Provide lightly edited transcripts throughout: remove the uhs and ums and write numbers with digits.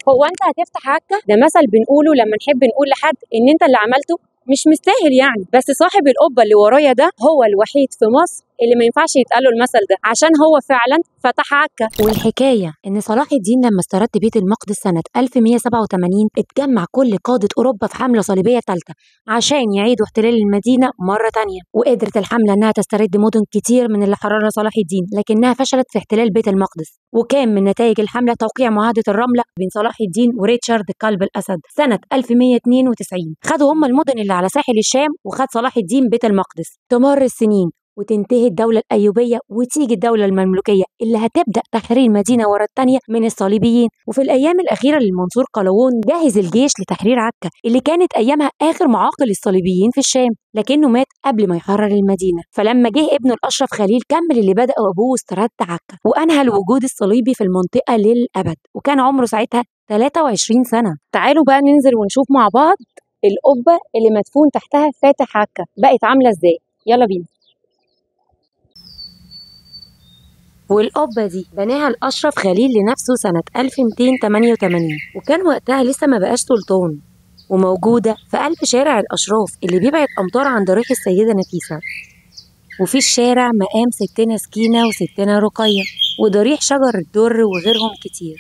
هو انت هتفتح عكه؟ ده مثل بنقوله لما نحب نقول لحد ان انت اللي عملته مش مستاهل يعني. بس صاحب القبه اللي ورايا ده هو الوحيد في مصر اللي ما ينفعش يتقال له المثل ده، عشان هو فعلا فتح عكا. والحكاية إن صلاح الدين لما استرد بيت المقدس سنة 1187 اتجمع كل قادة أوروبا في حملة صليبية ثالثة عشان يعيدوا احتلال المدينة مرة تانية. وقدرت الحملة إنها تسترد مدن كتير من اللي حررها صلاح الدين، لكنها فشلت في احتلال بيت المقدس. وكان من نتائج الحملة توقيع معاهدة الرملة بين صلاح الدين وريتشارد قلب الأسد سنة 1192. خدوا هم المدن اللي على ساحل الشام، وخد صلاح الدين بيت المقدس. تمر السنين وتنتهي الدولة الأيوبية وتيجي الدولة المملوكية اللي هتبدأ تحرير مدينة ورا التانية من الصليبيين. وفي الأيام الأخيرة للمنصور قلاوون جهز الجيش لتحرير عكا اللي كانت أيامها آخر معاقل الصليبيين في الشام، لكنه مات قبل ما يحرر المدينة. فلما جه ابنه الأشرف خليل كمل اللي بدأه أبوه واسترد عكا وأنهى الوجود الصليبي في المنطقة للأبد، وكان عمره ساعتها 23 سنة. تعالوا بقى ننزل ونشوف مع بعض القبه اللي مدفون تحتها فاتح عكا بقت عامله ازاي. يلا بينا. والقبة دي بناها الأشرف خليل لنفسه سنة 1288، وكان وقتها لسه ما بقاش سلطان، وموجودة في قلب شارع الأشراف اللي بيبعد أمتار عند ريح السيدة نفيسة. وفي الشارع مقام ستنا سكينة وستنا رقية وضريح شجر الدر وغيرهم كتير.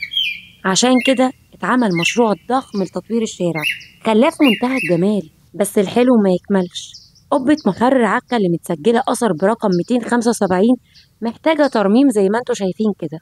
عشان كده اتعمل مشروع ضخم لتطوير الشارع خلاه في منتهى الجمال، بس الحلو ما يكملش. قبة محرر عكا اللي متسجلة أثر برقم 275 محتاجة ترميم زي ما انتوا شايفين كده.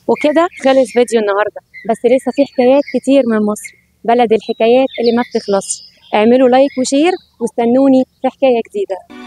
وكده خلص فيديو النهارده، بس لسه في حكايات كتير من مصر، بلد الحكايات اللي ما بتخلصش. اعملوا لايك وشير واستنوني في حكايه جديده.